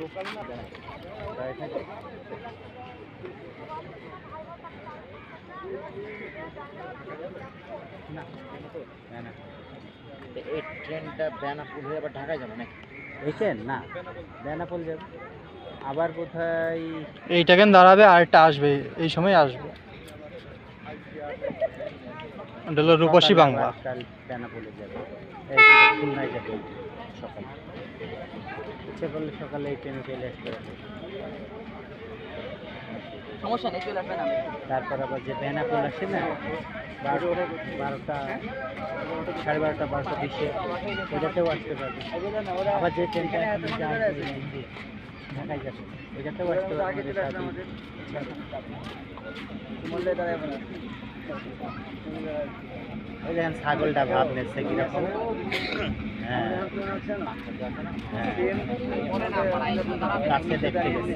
Local না এই ট্রেনটা বেনাপোল হয়ে আবার ঢাকায় যাবে নাকি? এই ট্রেন না বেনাপোল যাবে, আবার কোথায় এইটা কেন দাঁড়াবে আর একটা আসবে, এই সময় আসবে। এটা হলো রূপসী বাংলা। কাল বেনাপোলে যাবে, এই খুলনায় যাবে সকালে, ইচ্ছে করলে সকালে এই ট্রেনে চলে আসতে পারবে। সমস্যা নেই, চলে আসবেন। আমি তারপর আবার যে বেনাপোল আসে না 12টা 12:30 12:20 ওইটাতেও আসতে পারবে। আবার যে ট্রেনটা এখন ঢাকায় যাবে ওইটাতেও আসতে পারবে। ওই দেখেন ছাগলটা ভাব নিচ্ছে কিরকম। হ্যাঁ কাছে দেখতে গেছে।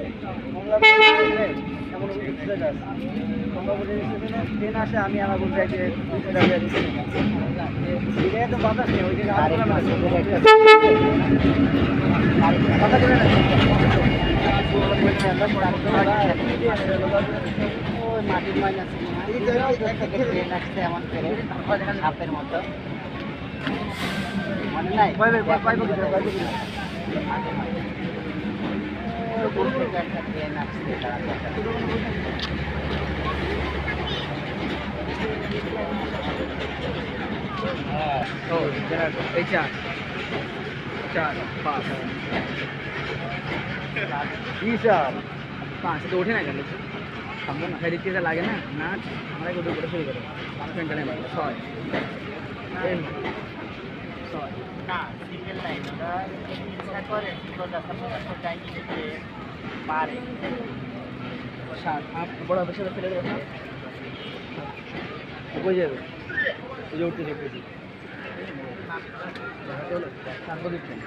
ট্রেন আসে, আমি আমার বলতে যে তো বাতাস নেই, ওই মাটির মাইনাস ট্রেন আসছে এমন করে সাপের মতো, মনে নাই? একটা ট্রেন আসছে এই চার 5 তো ওঠে না কেন? সামনে না সাইড দিতে লাগে না, না আমরা একটু করে শুরু করো। আমার ফ্রেন্ডটা নেই 6 না সিঙ্গেল লাইন, ওরা ইচ্ছা করে পারে 7 বড় অফিসে ফেলে দেবো না, কই যাবে? ওই যে উঠতে দেখতেছি তারপর দিচ্ছেন।